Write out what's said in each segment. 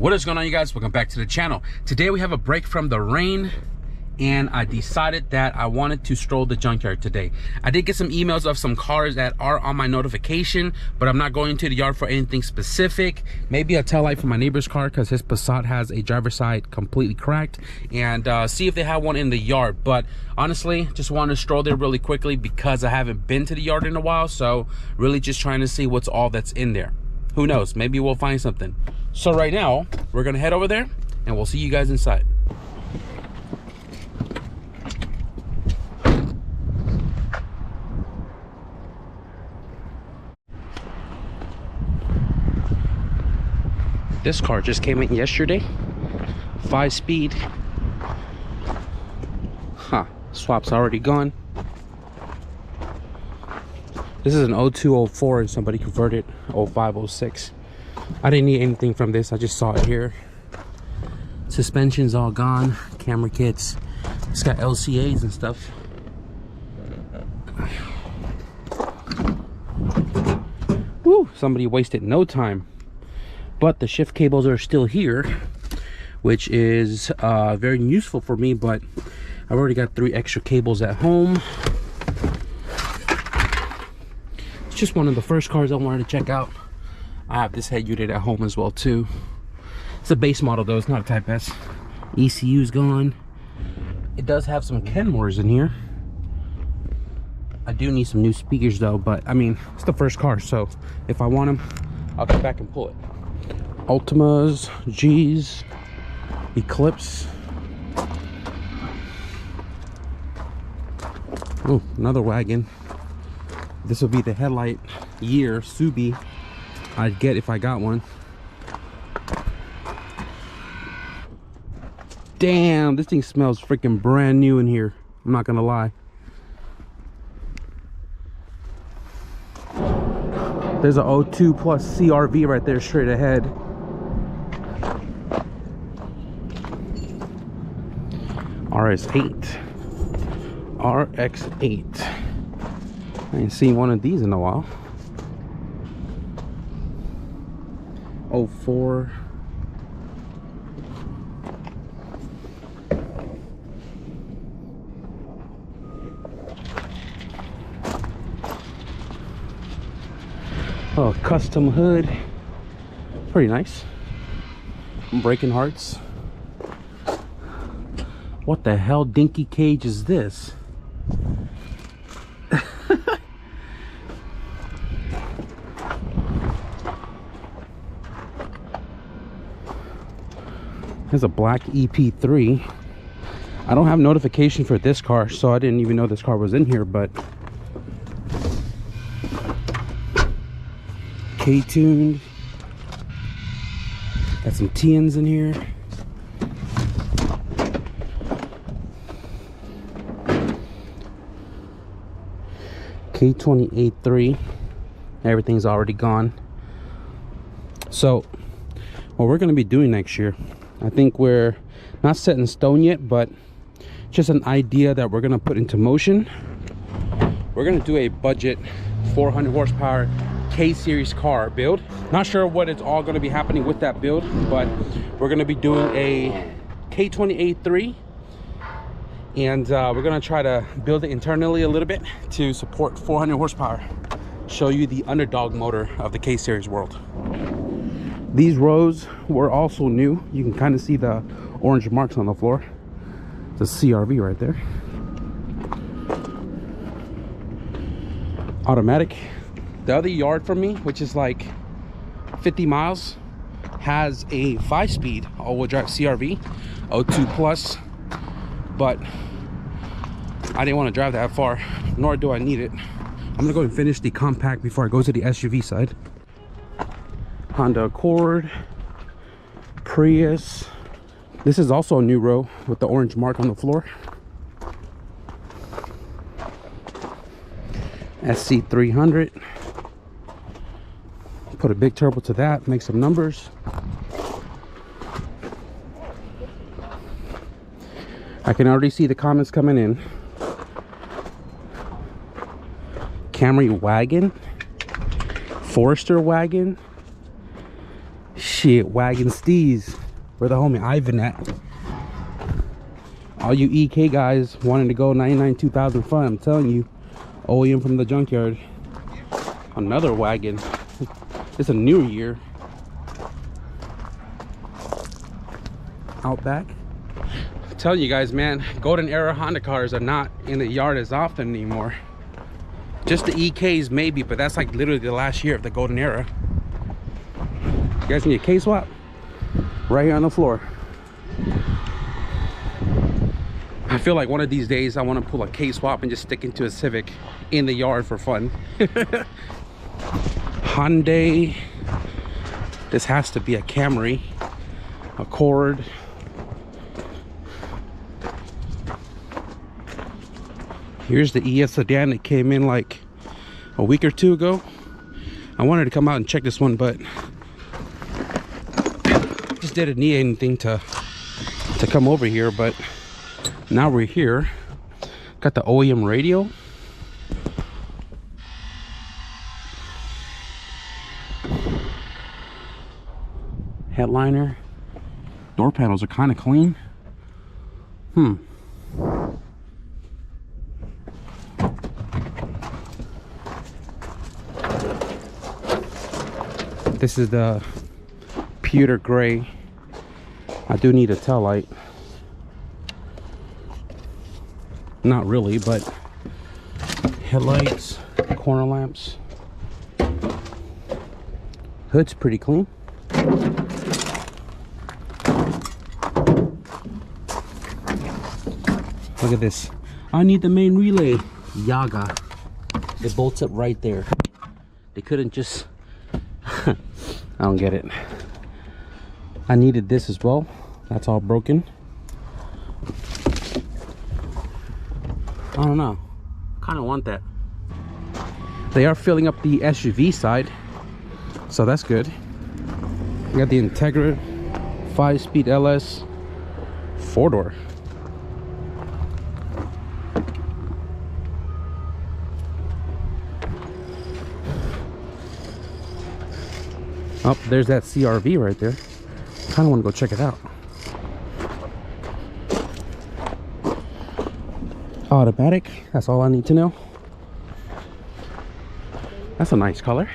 What is going on, you guys? Welcome back to the channel. Today we have a break from the rain, and I decided that I wanted to stroll the junkyard today. I did get some emails of some cars that are on my notification, but I'm not going to the yard for anything specific. Maybe a tail light for my neighbor's car because his Passat has a driver's side completely cracked, and see if they have one in the yard. But honestly, just wanted to stroll there really quickly because I haven't been to the yard in a while, so really just trying to see what's all that's in there. Who knows, maybe we'll find something. So right now we're gonna head over there and we'll see you guys inside. This car just came in yesterday, 5-speed. Huh, swap's already gone. This is an 0204 and somebody converted 0506. I didn't need anything from this, I just saw it here. Suspension's all gone, camera kits. It's got LCAs and stuff. Woo, somebody wasted no time. But the shift cables are still here, which is very useful for me, but I've already got 3 extra cables at home. It's just one of the first cars I wanted to check out. I have this head unit at home as well too. It's a base model though, it's not a Type S. ECU's gone. It does have some Kenmores in here. I do need some new speakers though, but I mean, it's the first car, so if I want them, I'll come back and pull it. Ultimas, G's, Eclipse. Oh, another wagon. This will be the headlight year Subi I'd get if I got one. Damn, this thing smells freaking brand new in here. I'm not gonna lie. There's a 02 plus CRV right there straight ahead. RS8. RX8. I ain't seen one of these in a while. 04. Oh, custom hood. Pretty nice. Breaking hearts. What the hell dinky cage is this? There's a black EP3. I don't have notification for this car, so I didn't even know this car was in here, but K-tuned. Got some TNs in here. K28.3. Everything's already gone. So what we're going to be doing next year, I think we're not set in stone yet, but just an idea that we're going to put into motion. We're going to do a budget 400 horsepower K-series car build. Not sure what it's all going to be happening with that build, but we're going to be doing a K28.3, and we're going to try to build it internally a little bit to support 400 horsepower. Show you the underdog motor of the K-series world. These rows were also new. You can kind of see the orange marks on the floor. It's a CRV right there. Automatic. The other yard from me, which is like 50 miles, has a 5-speed all-wheel drive CRV, 02 plus, but I didn't want to drive that far, nor do I need it. I'm gonna go and finish the compact before I go to the SUV side. Honda Accord, Prius. This is also a new row with the orange mark on the floor. SC300. Put a big turbo to that, make some numbers. I can already see the comments coming in. Camry wagon, Forester wagon. Shit, Wagon Steez. Where the homie Ivan at? All you EK guys wanting to go 99 2000 fun, I'm telling you. OEM from the Junkyard. Another wagon. It's a new year. Outback. I'm telling you guys, man, golden era Honda cars are not in the yard as often anymore. Just the EKs maybe, but that's like literally the last year of the golden era. You guys need a K-swap? Right here on the floor. I feel like one of these days I want to pull a K-swap and just stick into a Civic in the yard for fun. Hyundai. This has to be a Camry. Accord. Here's the ES sedan that came in like a week or two ago. I wanted to come out and check this one, but just didn't need anything to come over here. But now we're here. Got the OEM radio. Headliner. Door panels are kind of clean. This is the pewter gray. I do need a tail light. Not really, but headlights, corner lamps. Hood's pretty clean. Look at this. I need the main relay. Yaga. It bolts up right there. They couldn't just... I don't get it. I needed this as well. That's all broken. I don't know. Kind of want that. They are filling up the SUV side, so that's good. We got the Integra 5-speed LS 4-door. Oh, there's that CRV right there. Kind of want to go check it out. Automatic, that's all I need to know. That's a nice color.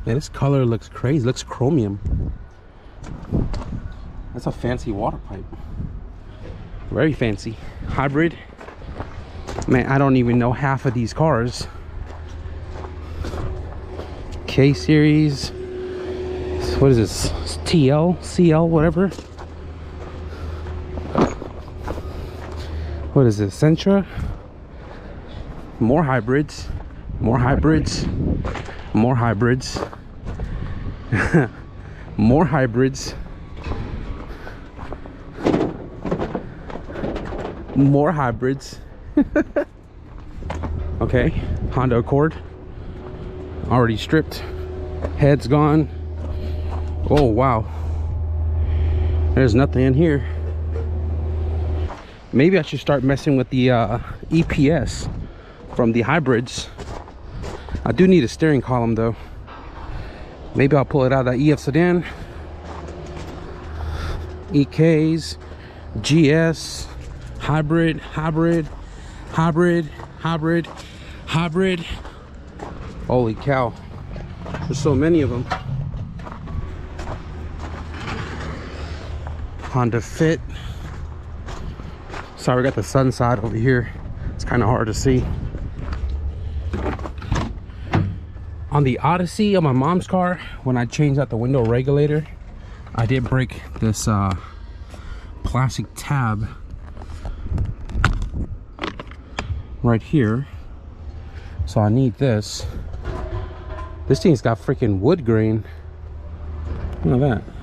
Man, this color looks crazy. Looks chromium. That's a fancy water pipe. Very fancy. Hybrid. Man, I don't even know half of these cars. K series. What is this? TL, CL, whatever. What is this? Sentra. More hybrids. More hybrids. More hybrids. More hybrids. More hybrids. Okay, Honda Accord. Already stripped. Head's gone. Oh wow. There's nothing in here. Maybe I should start messing with the EPS from the hybrids. I do need a steering column though. Maybe I'll pull it out of that EF sedan. EKs, GS, hybrid, hybrid, hybrid, hybrid, hybrid. Holy cow, there's so many of them. Honda Fit. Sorry, we got the sun side over here. It's kind of hard to see. On the Odyssey on my mom's car, when I changed out the window regulator, I did break this plastic tab right here, so I need this. This thing's got freaking wood grain. Look at that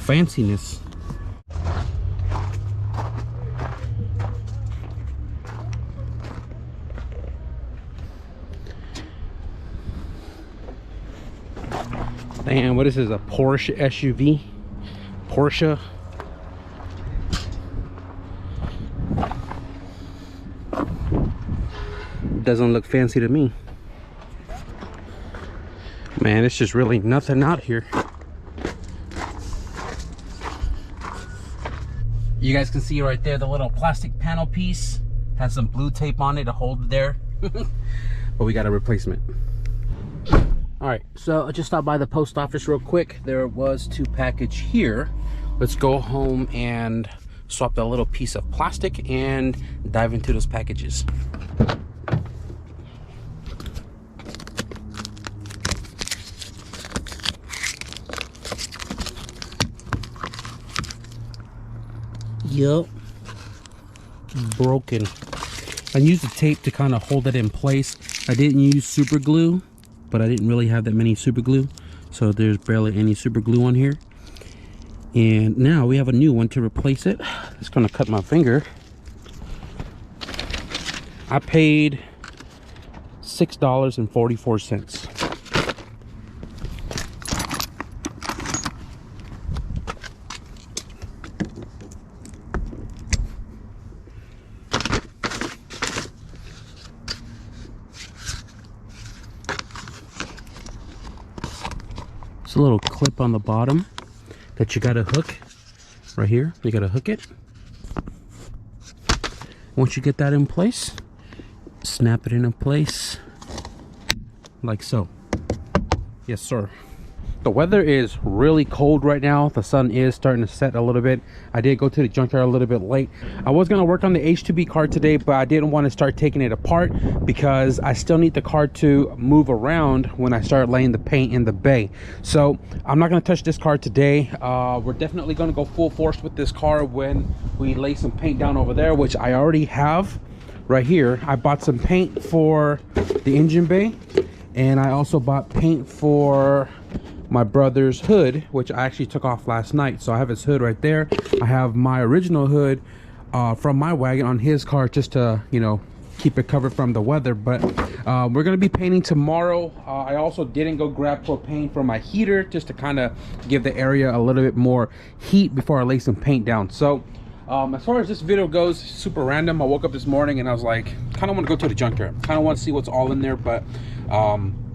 fanciness. Damn, what is this, a Porsche SUV? Porsche. Doesn't look fancy to me. Man, it's just really nothing out here. You guys can see right there the little plastic panel piece has some blue tape on it to hold it there. But we got a replacement. All right, so I just stopped by the post office real quick. There was 2 packages here. Let's go home and swap that little piece of plastic and dive into those packages. Yup, broken. I used the tape to kind of hold it in place. I didn't use super glue, but I didn't really have that many super glue, so there's barely any super glue on here. And now we have a new one to replace it. It's gonna cut my finger. I paid $6.44. It's a little clip on the bottom that you gotta hook right here. You gotta hook it. Once you get that in place, snap it into place like so. Yes, sir. The weather is really cold right now. The sun is starting to set a little bit. I did go to the junkyard a little bit late. I was going to work on the H2B car today, but I didn't want to start taking it apart because I still need the car to move around when I start laying the paint in the bay. So I'm not going to touch this car today. We're definitely going to go full force with this car when we lay some paint down over there, which I already have right here. I bought some paint for the engine bay, and I also bought paint for my brother's hood, which I actually took off last night. So I have his hood right there. I have my original hood from my wagon on his car, just to, you know, keep it covered from the weather. But we're gonna be painting tomorrow. I also didn't go grab propane for my heater, just to kind of give the area a little bit more heat before I lay some paint down. So as far as this video goes, super random. I woke up this morning and I was like, kind of want to go to the junkyard, kind of want to see what's all in there, but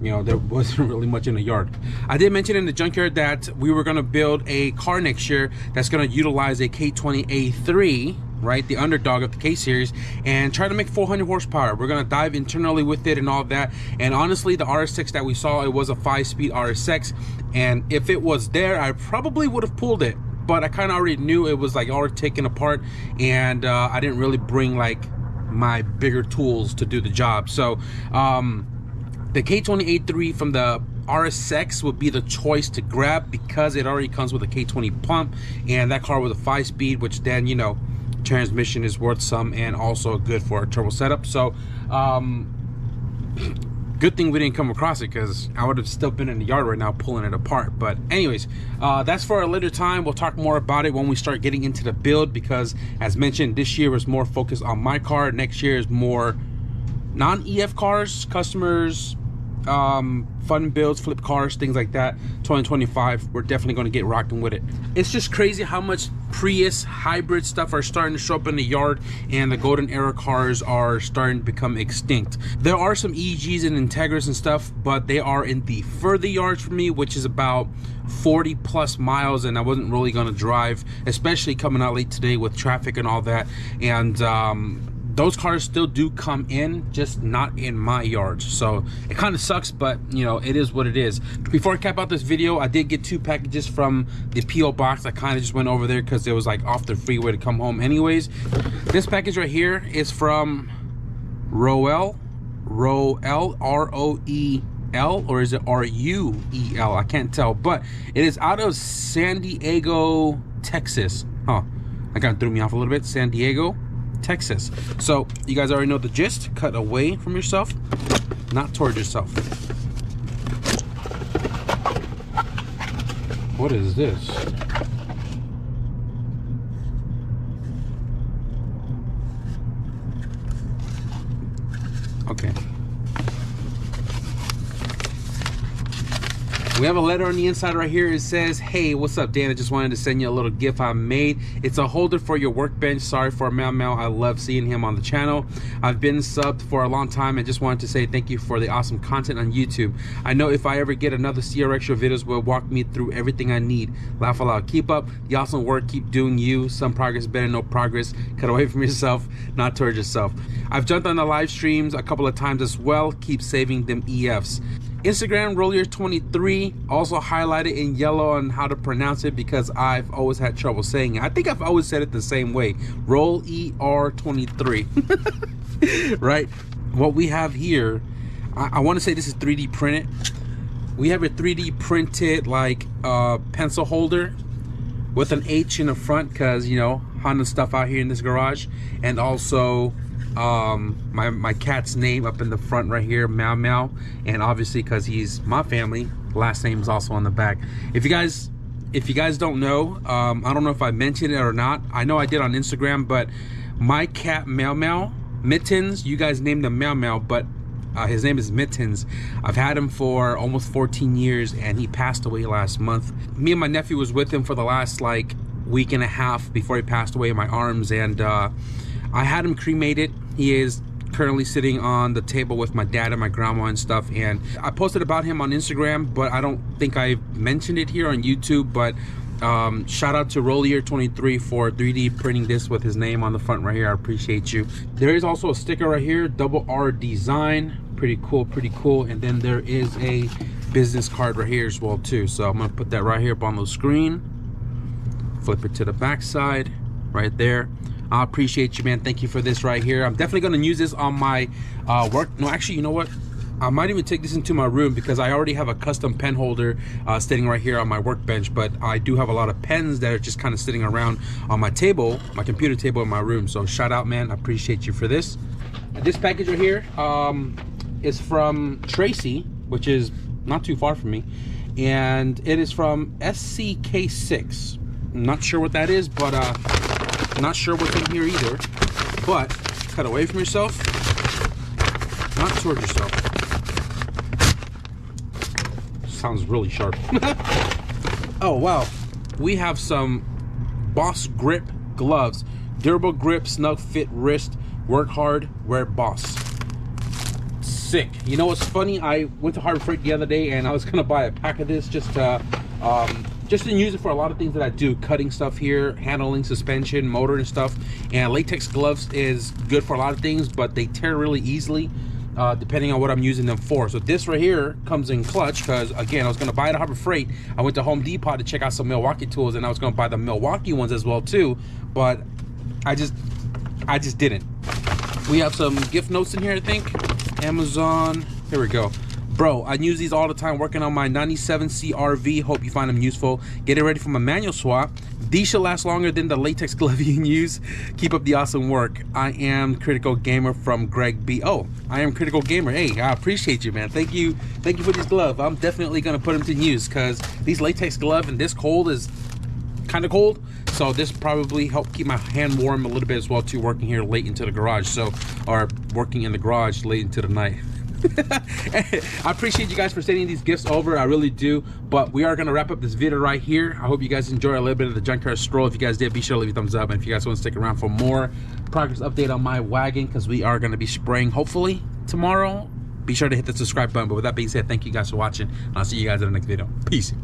you know, there wasn't really much in the yard. I did mention in the junkyard that we were going to build a car next year that's going to utilize a K20A3, right, the underdog of the K series, and try to make 400 horsepower. We're going to dive internally with it and all that. And honestly, the RS6 that we saw, it was a 5-speed RS6, and if it was there, I probably would have pulled it, but I kind of already knew it was like already taken apart, and I didn't really bring like my bigger tools to do the job. So the K20A3 from the RS6 would be the choice to grab because it already comes with a K20 pump, and that car was a 5-speed, which then, you know, transmission is worth some and also good for a turbo setup. So good thing we didn't come across it, because I would have still been in the yard right now pulling it apart. But anyways, that's for a later time. We'll talk more about it when we start getting into the build, because as mentioned, this year is more focused on my car. Next year is more non-EF cars, customers, fun builds, flip cars, things like that. 2025, we're definitely going to get rocking with it. It's just crazy how much Prius hybrid stuff are starting to show up in the yard, and the golden era cars are starting to become extinct. There are some EGs and Integras and stuff, but they are in the further yards for me, which is about 40 plus miles, and I wasn't really going to drive, especially coming out late today with traffic and all that. And those cars still do come in, just not in my yard. So it kind of sucks, but you know, it is what it is. Before I cap out this video, I did get 2 packages from the PO box. I kind of just went over there because it was like off the freeway to come home anyways. This package right here is from Roel, R-O-E-L, or is it R-U-E-L? I can't tell, but it is out of San Diego, Texas. Huh, that kind of threw me off a little bit. San Diego, Texas. So you guys already know the gist. Cut away from yourself, not towards yourself. What is this? Okay. We have a letter on the inside right here. It says, hey, what's up, Dan? I just wanted to send you a little gift I made. It's a holder for your workbench. Sorry for Mel. I love seeing him on the channel. I've been subbed for a long time and just wanted to say thank you for the awesome content on YouTube. I know if I ever get another CRX, your videos will walk me through everything I need. Laugh aloud. Keep up the awesome work. Keep doing you. Some progress better, no progress. Cut away from yourself, not towards yourself. I've jumped on the live streams a couple of times as well. Keep saving them EFs. Instagram Rollier23, also highlighted in yellow on how to pronounce it because I've always had trouble saying it. I think I've always said it the same way. Rollier23. Right? What we have here, I want to say this is 3D printed. We have a 3D printed like pencil holder with an H in the front because, you know, Honda stuff out here in this garage, and also my cat's name up in the front right here, Meow, and obviously because he's my family, last name is also on the back. If you guys don't know, I don't know if I mentioned it or not. I know I did on Instagram, but my cat Meow Mittens, you guys named him Meow, but his name is Mittens. I've had him for almost 14 years and he passed away last month. Me and my nephew was with him for the last like week and a half before he passed away in my arms, and I had him cremated. He is currently sitting on the table with my dad and my grandma and stuff, and I posted about him on Instagram, but I don't think I mentioned it here on YouTube. But shout out to Rollier23 for 3D printing this with his name on the front right here. I appreciate you. There is also a sticker right here, double R design. Pretty cool. And then there is a business card right here as well too. So I'm gonna put that right here up on the screen. Flip it to the back side right there. I appreciate you, man. Thank you for this right here. I'm definitely going to use this on my work. No, actually, you know what? I might even take this into my room because I already have a custom pen holder sitting right here on my workbench, but I do have a lot of pens that are just kind of sitting around on my table, my computer table in my room. So shout out, man. I appreciate you for this. This package right here is from Tracy, which is not too far from me, and it is from SCK6. I'm not sure what that is, but not sure what's in here either. But cut away from yourself, not towards yourself. Sounds really sharp. Oh wow, we have some Boss grip gloves. Durable grip, snug fit wrist, work hard, wear Boss. Sick. You know what's funny? I went to Harbor Freight the other day and I was gonna buy a pack of this just to use it for a lot of things that I do, cutting stuff here, handling suspension, motor and stuff. And latex gloves is good for a lot of things, but they tear really easily depending on what I'm using them for. So this right here comes in clutch because, again, I was going to buy it at Harbor Freight. I went to Home Depot to check out some Milwaukee tools, and I was going to buy the Milwaukee ones as well too, but I just didn't. We have some gift notes in here, I think. Amazon. Here we go. Bro, I use these all the time working on my 97 CRV. Hope you find them useful. Get it ready for my manual swap. These should last longer than the latex glove you can use. Keep up the awesome work. I am Critical Gamer from Greg B. Oh, I am Critical Gamer. Hey, I appreciate you, man. Thank you for these gloves. I'm definitely gonna put them to use because these latex glove and this cold is kind of cold. So this probably helped keep my hand warm a little bit as well too, working here late into the garage. So, or working in the garage late into the night. I appreciate you guys for sending these gifts over. I really do. But we are going to wrap up this video right here. I hope you guys enjoy a little bit of the Junkyard stroll. If you guys did, be sure to leave a thumbs up. And if you guys want to stick around for more progress update on my wagon, because we are going to be spraying hopefully tomorrow, be sure to hit the subscribe button. But with that being said, thank you guys for watching. I'll see you guys in the next video. Peace.